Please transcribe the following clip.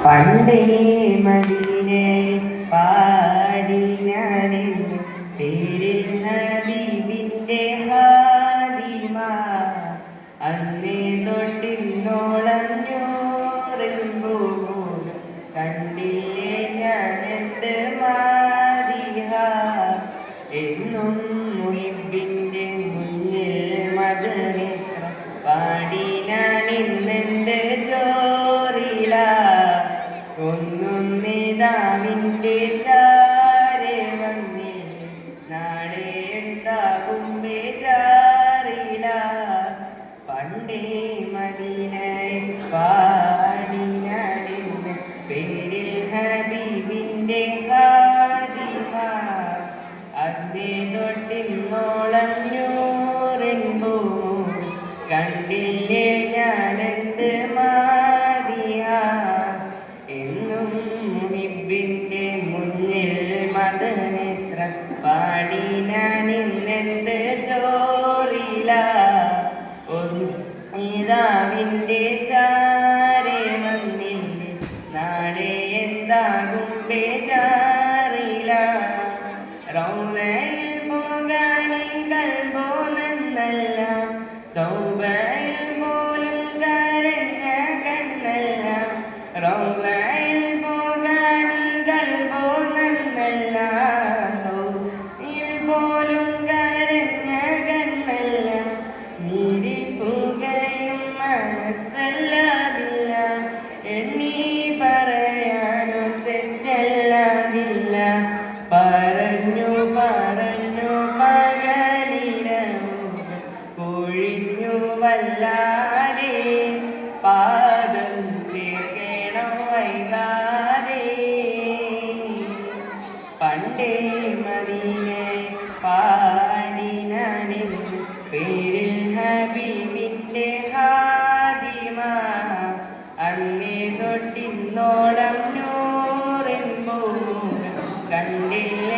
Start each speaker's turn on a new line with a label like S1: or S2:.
S1: പണ്ടേ മദീനെ പാടി ഞാനെന്ന് പേരിൽ ഹബീബിൻ്റെ ഹാദിമ അന്നേ തൊട്ടിന്നോളം ഞൂറിൽ പോകും കണ്ടില്ലേ ഞാനെന്ത് മാറിഹ എന്നും മുഹിബിൻ്റെ മുന്നിൽ മദനിത്ര പാടി ഞാനിന്നെൻ്റെ ചോറില ഒന്നും നേതാവിൻ്റെ ചാരെ വന്നിൽ നാളെ എന്താകും ബേജാറില പണ്ടേ മദീനയിൽ പാടി ഞാനിന്ന് പേരിൽ ഹബീബിൻ്റെ ഹാദിമ അന്നേ തൊട്ടിന്നോളം നൂറിൻ പോകും കണ്ടില്ലേ ഞാനെന്ത് മാറിയ എന്നും മുഹിബിൻ്റെ മുന്നിൽ മദനിത്ര പാടി ഞാനിന്നെന്ത് ചോറില നേതാവിൻ്റെ ചാരെ വന്നില്ലേ നാളെ എന്താകും ബേജാറില റൗലയിൽ പോകാനി കൽബോ നന്നല്ല തൗബയിൽ പോലും കരഞ്ഞ കണ്ണല്ല റൗലയിൽ പോകാനി കൽബോ നന്നല്ല തൗബയിൽ പോലും കരഞ്ഞ കണ്ണല്ല നീരിപ്പുകയും മനസ്സല്ലാതില്ല എണ്ണി പറയാനോ തെറ്റല്ലാതില്ല പറഞ്ഞു പറഞ്ഞു പകലിരവും കൊഴിഞ്ഞു വല്ലാതെ പാദം ചേർക്കണം വൈകാതെ പണ്ടേ മദീനെ പാടി ഞാനിന്ന് പേരിൽ ഹബീബിൻ്റെ ഹാദിമ അന്നേ തൊട്ടിന്നോളം നൂറിൻ പോകും കണ്ടില്ല